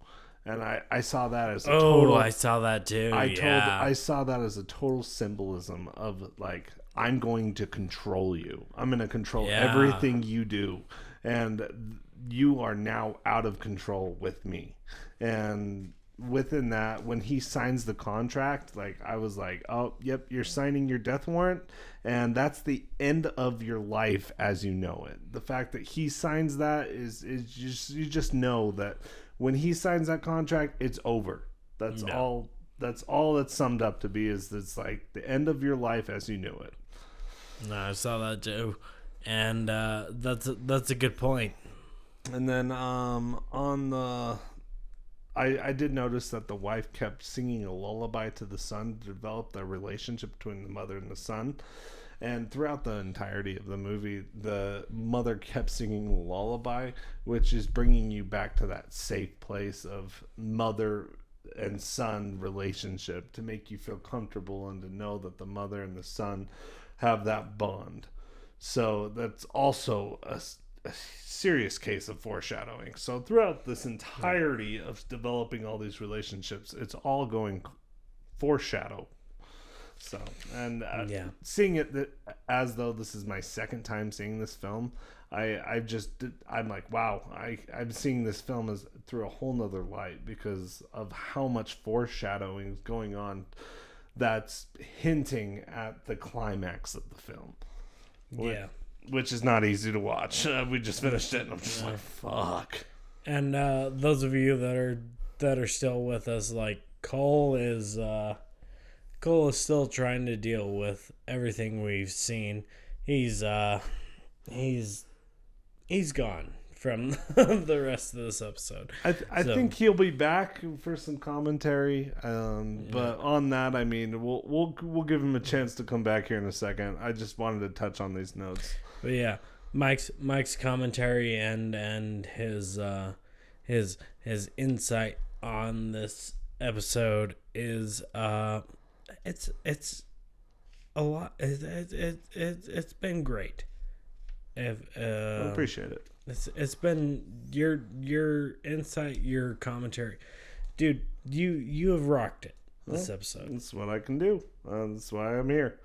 And I saw that as a total... I saw that too. I saw that as a total symbolism of, like, I'm going to control you. I'm going to control everything you do. And you are now out of control with me. And within that, when he signs the contract, like, I was like, oh, yep, you're signing your death warrant. And that's the end of your life as you know it. The fact that he signs that is just, you just know that when he signs that contract, it's over. That's all that's summed up to be, is it's like the end of your life as you knew it. No, I saw that too, and that's a good point. And then I did notice that the wife kept singing a lullaby to the son to develop the relationship between the mother and the son. And throughout the entirety of the movie, the mother kept singing a lullaby, which is bringing you back to that safe place of mother and son relationship to make you feel comfortable and to know that the mother and the son have that bond. So that's also a serious case of foreshadowing. So throughout this entirety of developing all these relationships, it's all going foreshadow. So, and seeing it as though this is my second time seeing this film, I'm like, wow, I'm seeing this film as through a whole nother light because of how much foreshadowing is going on that's hinting at the climax of the film. Which is not easy to watch. We just finished it and I'm just like, fuck. And those of you that are still with us, like, Cole is still trying to deal with everything we've seen. He's gone from the rest of this episode. I think he'll be back for some commentary. But on that, I mean, we'll give him a chance to come back here in a second. I just wanted to touch on these notes. But yeah, Mike's commentary and his insight on this episode is it's a lot. It's been great. I appreciate it. It's been your insight, your commentary, dude. You have rocked it this episode. That's what I can do. That's why I'm here.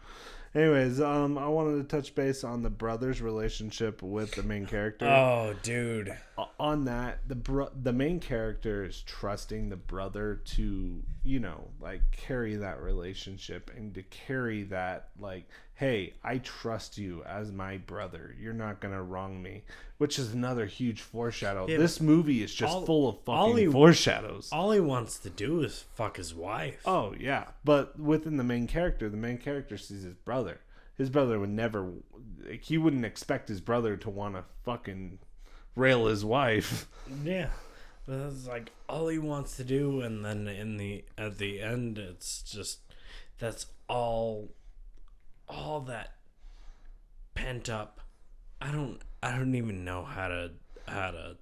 Anyways, I wanted to touch base on the brother's relationship with the main character. Oh, dude. On that, the main character is trusting the brother to, like, carry that relationship and to carry that, like, hey, I trust you as my brother. You're not going to wrong me, which is another huge foreshadow. Yeah, this movie is just full of fucking foreshadows. All he wants to do is fuck his wife. Oh, yeah. But within the main character sees his brother. His brother would never, like, he wouldn't expect his brother to want to fucking rail his wife. Yeah. But that's like all he wants to do, and then at the end, it's just that's all that pent up. I don't even know how to.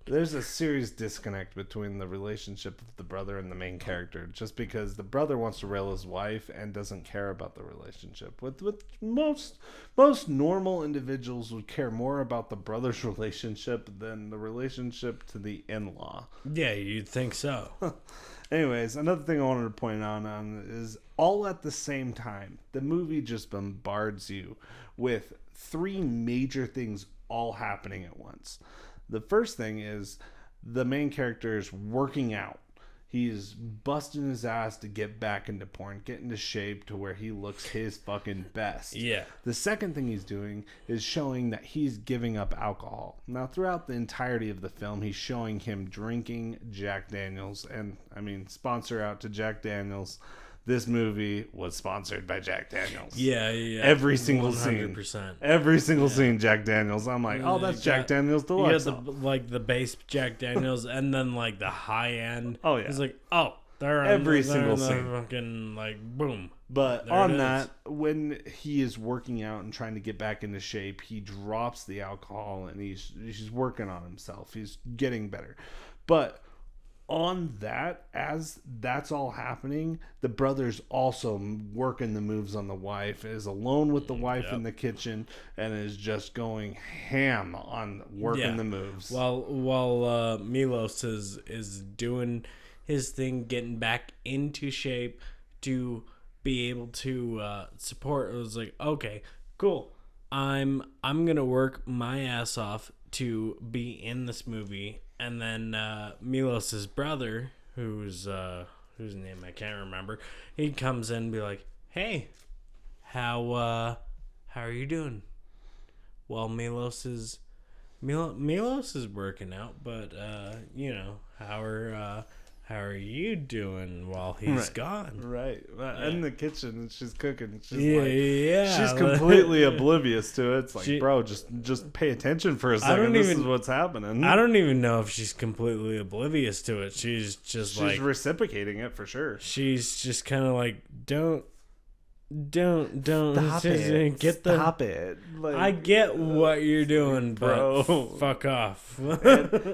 There's a serious disconnect between the relationship of the brother and the main character, just because the brother wants to rail his wife and doesn't care about the relationship. With most normal individuals would care more about the brother's relationship than the relationship to the in-law. Yeah, you'd think so. Anyways, another thing I wanted to point out on is all at the same time, the movie just bombards you with three major things all happening at once. The first thing is the main character is working out. He's busting his ass to get back into porn, get into shape to where he looks his fucking best. Yeah. The second thing he's doing is showing that he's giving up alcohol. Now, throughout the entirety of the film, he's showing him drinking Jack Daniels. And, I mean, sponsor out to Jack Daniels. This movie was sponsored by Jack Daniels. Yeah. Every single 100%. scene. Every single scene, Jack Daniels. I'm like, oh, that's Jack Daniels Deluxe. Yeah, the base Jack Daniels, and then like the high end. Oh, yeah. It's like, oh, they're Every they're single the scene. fucking like boom. But There on it is. that, when he is working out and trying to get back into shape, he drops the alcohol and he's working on himself. He's getting better. But on that, as that's all happening, the brother's also working the moves on the wife, is alone with the wife in the kitchen, and is just going ham on working the moves. While Milos is doing his thing, getting back into shape to be able to support. It was like, okay, cool. I'm gonna work my ass off to be in this movie. And then Milos's brother, whose name I can't remember, he comes in and be like, "Hey, how are you doing?" Well, Milos is working out, but how are you doing while he's gone? Right. In the kitchen, and she's cooking. She's Yeah. She's completely oblivious to it. It's like, bro, just pay attention for a second. This is what's happening. I don't even know if she's completely oblivious to it. She's like reciprocating it for sure. She's just kind of like, don't Stop it. Stop it. Like, I get what you're doing, but bro. fuck off.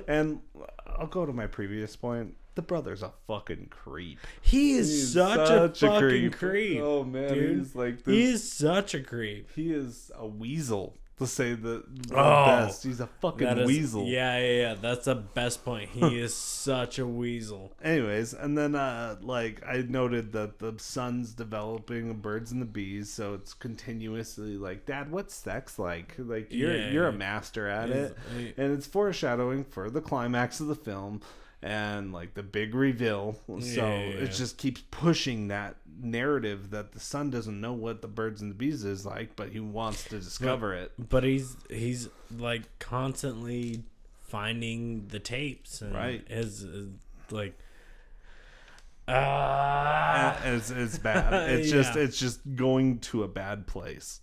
and I'll go to my previous point. The brother's a fucking creep. He's such a fucking creep. Oh man, dude. he's like He's such a creep. He is a weasel, to say the best. He's a fucking weasel. Yeah. That's the best point. He is such a weasel. Anyways, and then I noted that the son's developing birds and the bees, so it's continuously like, Dad, what's sex like? Like you're a master at it, and it's foreshadowing for the climax of the film. And like the big reveal, so it just keeps pushing that narrative that the son doesn't know what the birds and the bees is like, but he wants to discover it. But he's like constantly finding the tapes, and is like, it's bad. It's just going to a bad place.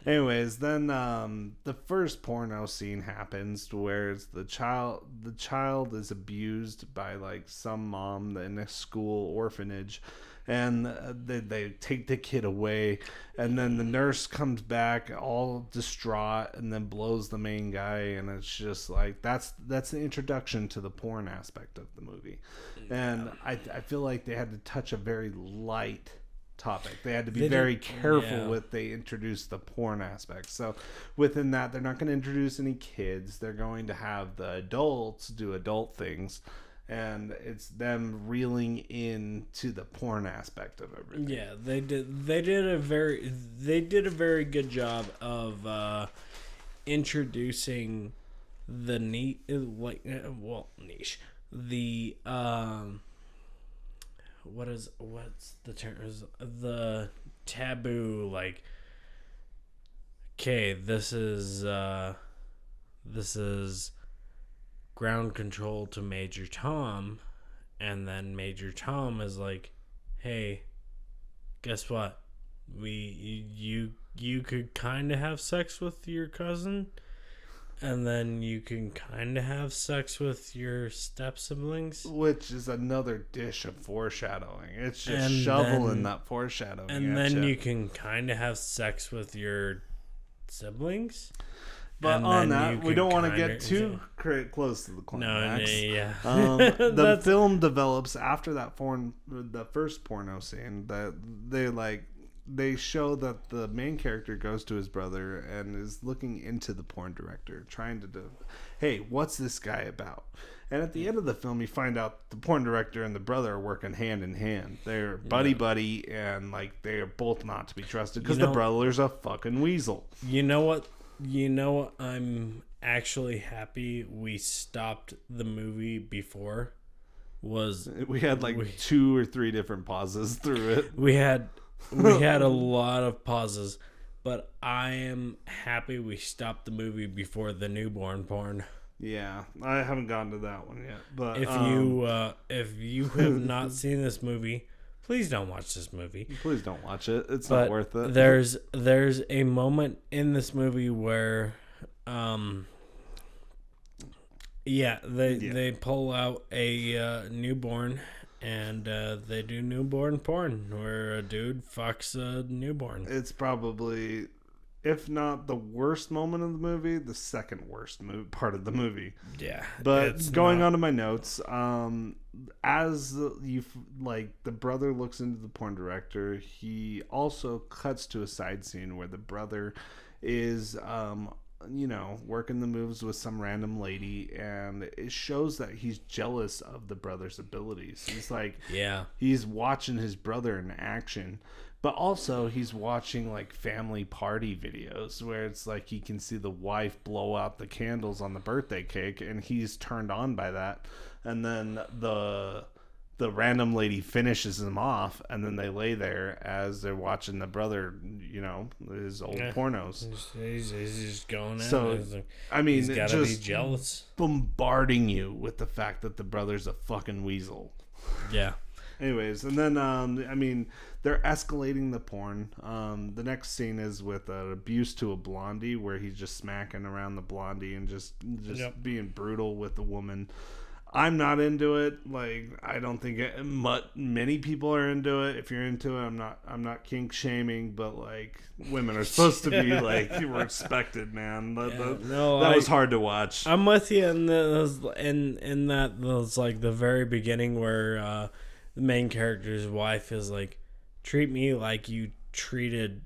Anyways, then the first porno scene happens to where it's the child is abused by like some mom in a school orphanage, and they take the kid away, and then the nurse comes back all distraught and then blows the main guy, and it's just like that's the introduction to the porn aspect of the movie. And I feel like they had to touch a very light topic. They had to be very careful with they introduced the porn aspect. So within that, they're not going to introduce any kids. They're going to have the adults do adult things, and it's them reeling into the porn aspect of everything. Yeah, they did a very good job of introducing the niche, the what's the term, the taboo, like, okay, this is ground control to Major Tom, and then Major Tom is like, hey, guess what, you could kind of have sex with your cousin, And then you can kind of have sex with your step siblings. Which is another dish of foreshadowing. It's just And shoveling then- that foreshadowing. And at then ya. you can kind of have sex with your siblings. But and on then that, you we can don't want to kinda- get too close to the No, climax. yeah. The That's- film develops after the first porno scene that they show that the main character goes to his brother and is looking into the porn director, trying to do, hey, what's this guy about? And at the end of the film, you find out the porn director and the brother are working hand in hand. They're buddy, and like they are both not to be trusted because the brother's a fucking weasel. You know what? I'm actually happy we stopped the movie before. We had like 2 or 3 different pauses through it. We had a lot of pauses, but I am happy we stopped the movie before the newborn porn. Yeah, I haven't gotten to that one yet. But if you have not seen this movie, please don't watch this movie. Please don't watch it. It's But not worth it. There's a moment in this movie where they pull out a newborn and they do newborn porn where a dude fucks a newborn. It's probably, if not the worst moment of the movie, the second worst part of the movie. Yeah. But going on to my notes, as the brother looks into the porn director, he also cuts to a side scene where the brother is working the moves with some random lady, and it shows that he's jealous of the brother's abilities. He's like, he's watching his brother in action, but also he's watching like family party videos where it's like he can see the wife blow out the candles on the birthday cake, and he's turned on by that. And then the random lady finishes him off, and then they lay there as they're watching the brother, his old pornos. He's just going at So, it. Like, I mean, he's gotta just be jealous. bombarding you with the fact that the brother's a fucking weasel. Yeah. Anyways, and then, they're escalating the porn. The next scene is with an abuse to a blondie where he's just smacking around the blondie and just being brutal with the woman. I'm not into it. Like, I don't think many people are into it. If you're into it, I'm not kink shaming, but like, women are supposed to be like respected, man. That was hard to watch. I'm with you in that was like the very beginning where the main character's wife is like, treat me like you treated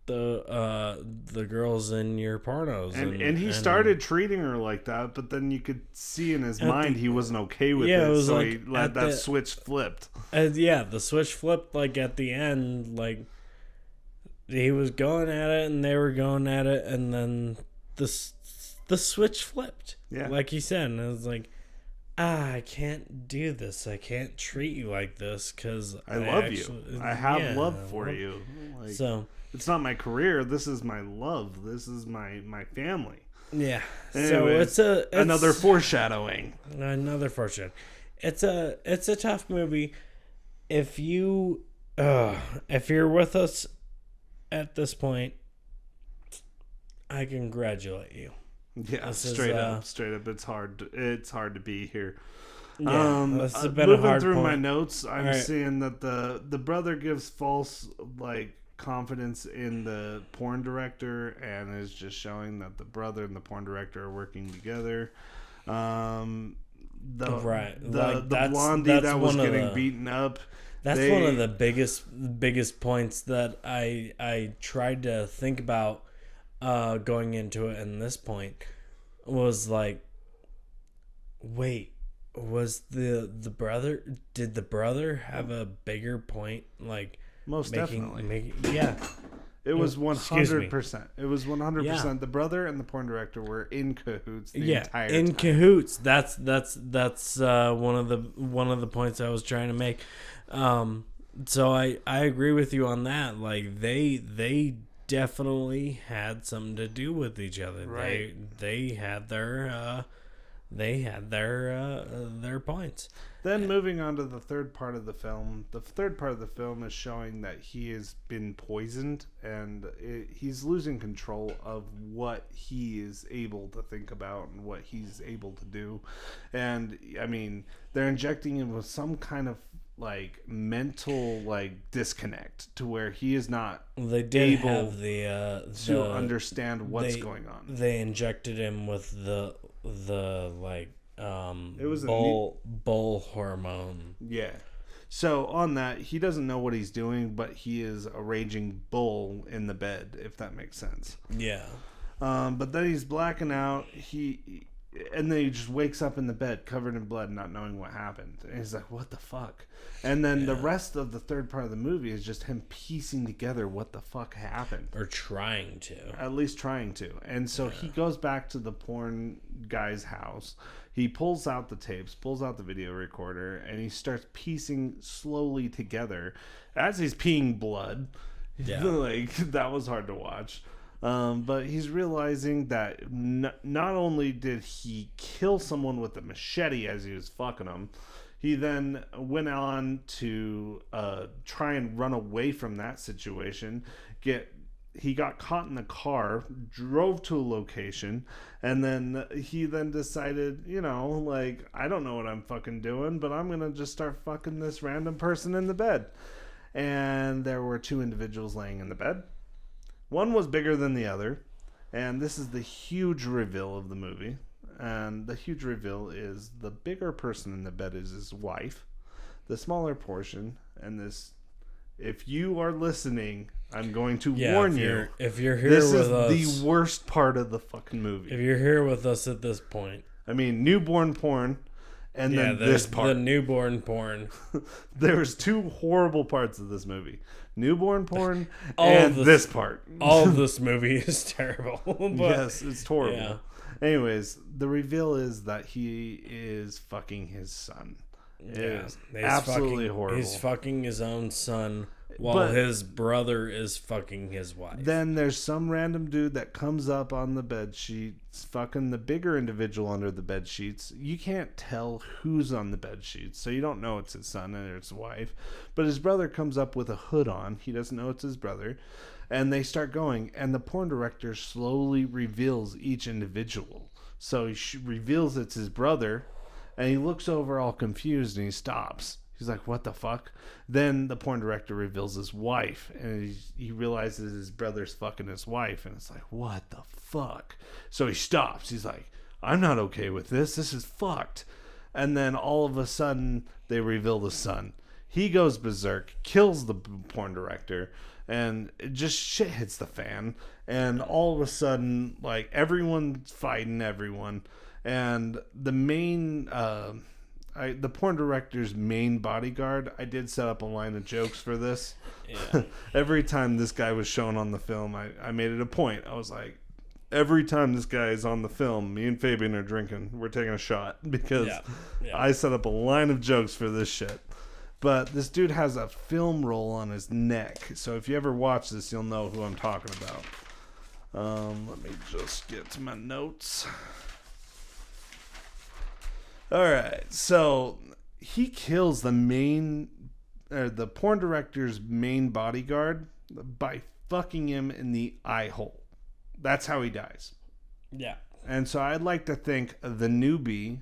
the girls in your pornos, and he started treating her like that, but then you could see in his mind he wasn't okay with it, so he let that switch flipped. The switch flipped like at the end, like he was going at it and they were going at it, and then the switch flipped. Yeah, like he said, and it was like, I can't do this. I can't treat you like this because I love you. I have love for you. Like, so. It's not my career. This is my love. This is my family. Yeah. Anyways, so it's another foreshadowing. Another foreshadowing. It's a tough movie. If you're with us at this point, I congratulate you. Yeah, straight up. It's hard to be here. Yeah, this has been moving a hard through point. my notes, I'm seeing that the brother gives false confidence in the porn director and is just showing that the brother and the porn director are working together. The blondie that was getting beaten up. That's one of the biggest points that I tried to think about going into it, and this point was like, wait, was the brother, did the brother have a bigger point? Like, most definitely. It was 100%. It was 100%. Yeah. The brother and the porn director were in cahoots the entire time. In cahoots. That's one of the points I was trying to make. So I agree with you on that. Like, they definitely had something to do with each other. Right. They had their they had their points. Then moving on to the third part of the film. The third part of the film is showing that he has been poisoned and he's losing control of what he is able to think about and what he's able to do. And I mean, they're injecting him with some kind of like mental like disconnect to where he is not They did able have the to understand what's going on. They injected him with the like It was bull hormone. Yeah. So on that, he doesn't know what he's doing, but he is a raging bull in the bed, if that makes sense. Yeah. But then he's blacking out. And then he just wakes up in the bed covered in blood, not knowing what happened. And he's like, what the fuck? And then the rest of the third part of the movie is just him piecing together what the fuck happened. Or trying to. At least trying to. And so he goes back to the porn guy's house. He pulls out the tapes, pulls out the video recorder, and he starts piecing slowly together as he's peeing blood. Yeah. Like, that was hard to watch. But he's realizing that not only did he kill someone with a machete as he was fucking him, he then went on to try and run away from that situation. He got caught in the car, drove to a location, and then he then decided, like, I don't know what I'm fucking doing, but I'm going to just start fucking this random person in the bed. And there were two individuals laying in the bed. One was bigger than the other, and this is the huge reveal of the movie. And the huge reveal is the bigger person in the bed is his wife. The smaller portion, and this, if you are listening, I'm going to warn you. If you're here this with is us, the worst part of the fucking movie. if you're here with us at this point, I mean, newborn porn, and then this part. the newborn porn. There's two horrible parts of this movie. Newborn porn and this part. All of this movie is terrible. But, yes, it's horrible. Yeah. Anyways, the reveal is that he is fucking his son. Yeah, Absolutely horrible. He's fucking his own son while his brother is fucking his wife. Then there's some random dude that comes up on the bed sheets, fucking the bigger individual under the bed sheets. You can't tell who's on the bed sheets, so you don't know it's his son or his wife. But his brother comes up with a hood on. He doesn't know it's his brother. And they start going, and the porn director slowly reveals each individual. So he reveals it's his brother, and he looks over all confused, and he stops. He's like, what the fuck? Then the porn director reveals his wife, and he realizes his brother's fucking his wife, and it's like, what the fuck? So he stops. He's like, I'm not okay with this. This is fucked. And then all of a sudden, they reveal the son. He goes berserk, kills the porn director, and it just shit hits the fan. And all of a sudden, like, everyone's fighting everyone. And the main... the porn director's main bodyguard, I did set up a line of jokes for this. Yeah. Every time this guy was shown on the film, I made it a point. I was like, every time this guy is on the film, me and Fabian are drinking. We're taking a shot because I set up a line of jokes for this shit. But this dude has a film roll on his neck. So if you ever watch this, you'll know who I'm talking about. Let me just get to my notes. Alright, so he kills the porn director's main bodyguard by fucking him in the eye hole. That's how he dies. Yeah. And so I'd like to thank the newbie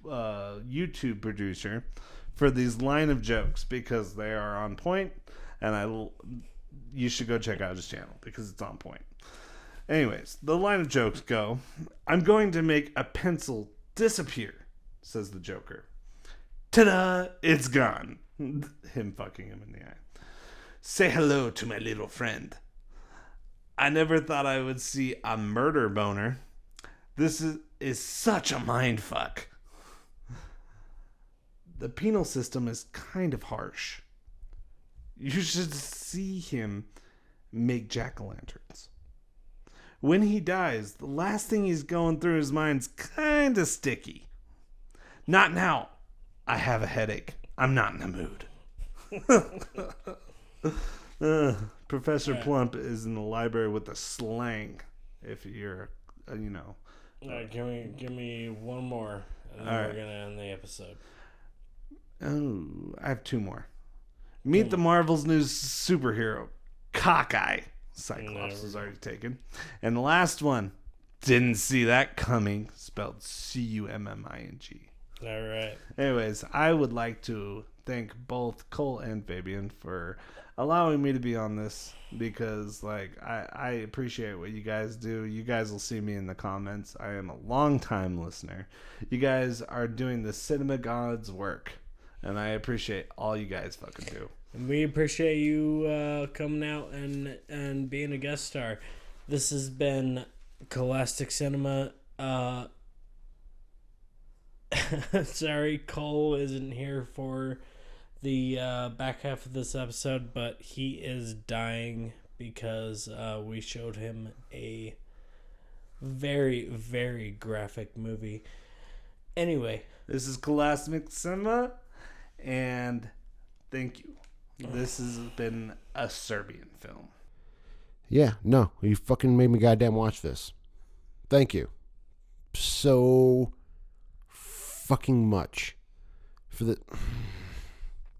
YouTube producer for these line of jokes because they are on point, and you should go check out his channel because it's on point. Anyways, the line of jokes go, I'm going to make a pencil disappear, says the Joker. Ta-da! It's gone. Him fucking him in the eye. Say hello to my little friend. I never thought I would see a murder boner. This is such a mind fuck. The penal system is kind of harsh. You should see him make jack-o'-lanterns. When he dies, the last thing he's going through his mind's kind of sticky. Not now. I have a headache. I'm not in the mood. Professor Plump is in the library with the slang. If you're, All right, give me one more, and then All we're right. gonna end the episode. Oh, I have two more. Meet the Marvel's new superhero, Cockeye. Cyclops is already taken. And the last one, didn't see that coming, spelled Cumming. All right. Anyways, I would like to thank both Cole and Fabian for allowing me to be on this because, like, I appreciate what you guys do. You guys will see me in the comments. I am a long-time listener. You guys are doing the cinema gods' work, and I appreciate all you guys fucking do. And we appreciate you coming out and being a guest star. This has been Cole-astic Cinema. Sorry, Cole isn't here for the back half of this episode, but he is dying because we showed him a very, very graphic movie. Anyway. This is Cole-astic Cinema, and thank you. This has been a Serbian film. Yeah, no, you fucking made me goddamn watch this. Thank you so fucking much for the